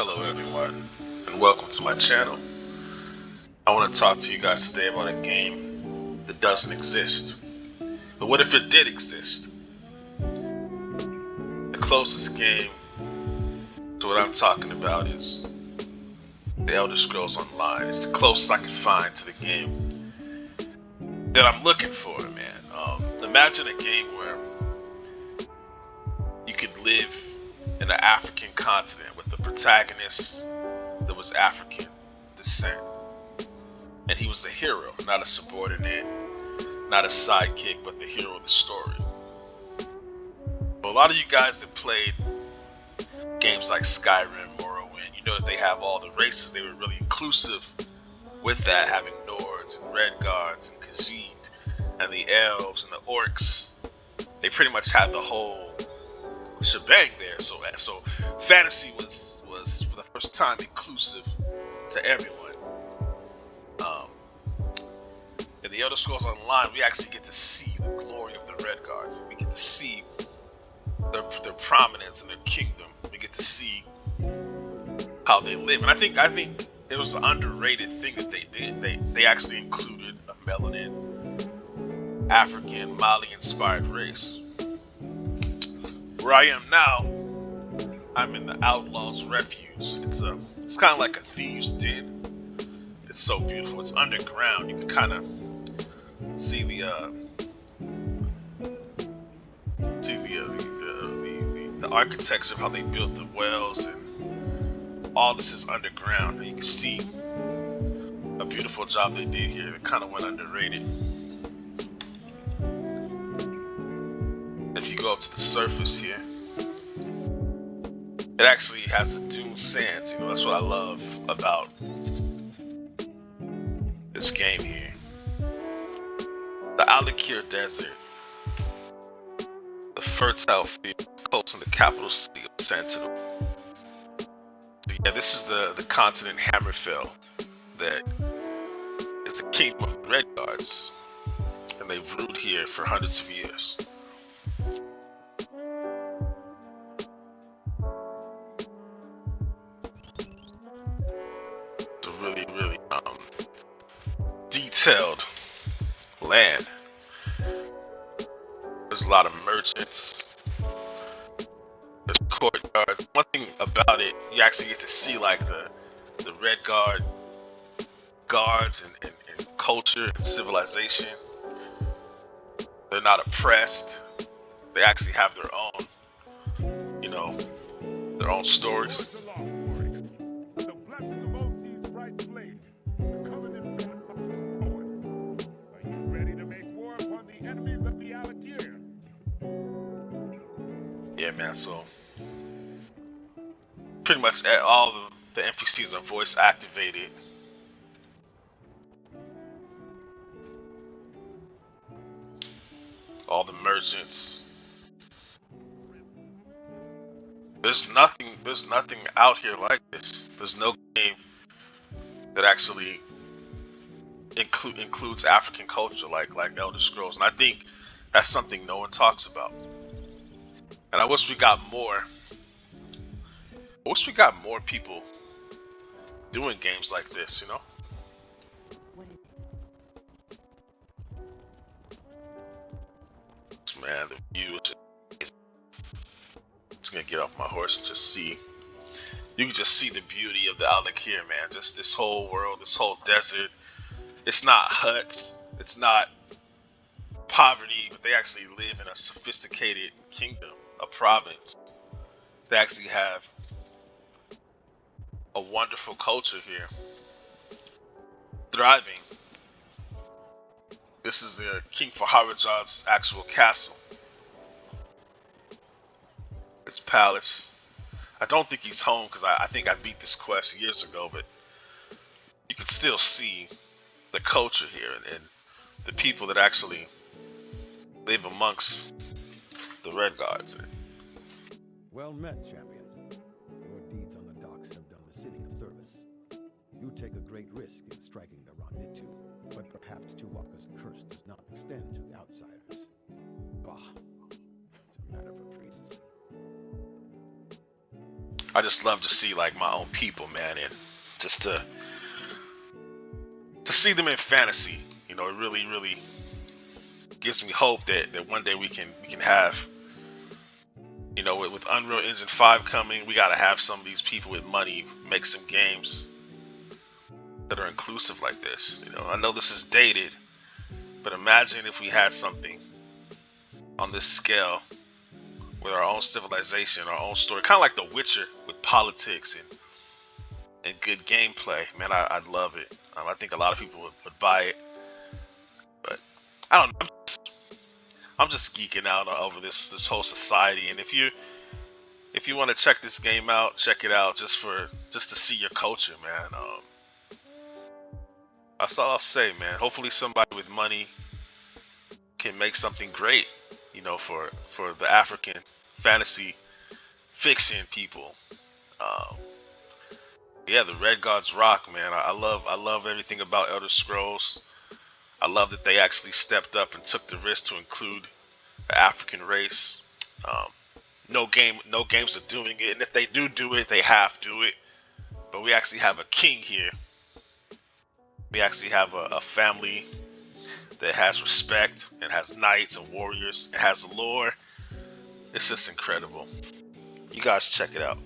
Hello everyone, and welcome to my channel. I want to talk to you guys today about a game that doesn't exist. But what if it did exist? The closest game to what I'm talking about is The Elder Scrolls Online. It's the closest I can find to the game that I'm looking for, man. Imagine a game where you could live in an African continent with the protagonist that was African descent. And he was the hero, not a subordinate, not a sidekick, but the hero of the story. But a lot of you guys that played games like Skyrim, Morrowind, you know that they have all the races. They were really inclusive with that, having Nords and Redguards and Khajiit and the Elves and the Orcs. They pretty much had the whole shebang there. So fantasy was for the first time inclusive to everyone. In the Elder Scrolls Online, we actually get to see the glory of the Redguards. We get to see their prominence and their kingdom. We get to see how they live, and I think it was an underrated thing that they did. They actually included a melanin, African, Mali-inspired race. Where I am now, I'm in the Outlaws Refuge. It's kind of like a thieves' den. It's so beautiful. It's underground. You can kind of see the architecture of how they built the wells, and all this is underground. And you can see a beautiful job they did here. It kind of went underrated. If you go up to the surface here, it actually has the dune sands. You know, that's what I love about this game here. The Alakir Desert, the fertile fields close in the capital city of Sentinel. So yeah, this is the continent Hammerfell that is the kingdom of the Redguards, and they've ruled here for hundreds of years. It's a really, really detailed land. There's a lot of merchants. There's courtyards. One thing about it, you actually get to see like the Redguard guards and culture and civilization. They're not oppressed. They actually have their own, their own stories. Yeah, man, so pretty much all the NPCs are voice activated. All the merchants. There's nothing out here like this. There's no game that actually includes African culture like Elder Scrolls, and I think that's something no one talks about. And I wish we got more. I wish we got more people doing games like this, you know? Man, the view is just, just gonna get off my horse and just see. You can just see the beauty of the Alakir, man. Just this whole world, this whole desert. It's not huts. It's not poverty, but they actually live in a sophisticated kingdom, a province. They actually have a wonderful culture here, thriving. This is King Faharajan's actual castle. His palace. I don't think he's home because I think I beat this quest years ago, but you can still see the culture here and the people that actually live amongst the Redguards. Well met, champion. Your deeds on the docks have done the city a service. You take a great risk in striking the Randitu, but perhaps Tuwaka's curse does not extend to the outsiders. Bah, it's a matter for priests. I just love to see like my own people, man, and just to see them in fantasy. You know, it really, really gives me hope that one day we can have, you know, with Unreal Engine 5 coming, we gotta have some of these people with money make some games that are inclusive like this. You know, I know this is dated, but imagine if we had something on this scale with our own civilization, our own story, kind of like The Witcher with politics and good gameplay. Man, I'd love it. I think a lot of people would buy it, but I don't know. I'm just geeking out over this whole society. And if you want to check this game out, check it out just to see your culture, man. That's all I'll say, man. Hopefully somebody with money can make something great, you know, for the African fantasy fiction people. Um, yeah, the Red Gods rock, man. I love everything about Elder Scrolls. I love that they actually stepped up and took the risk to include the African race. Um, no games are doing it, and if they do it, they have to do it. But we actually have a king here. We actually have a family that has respect and has knights and warriors. It has lore. It's just incredible. You guys check it out.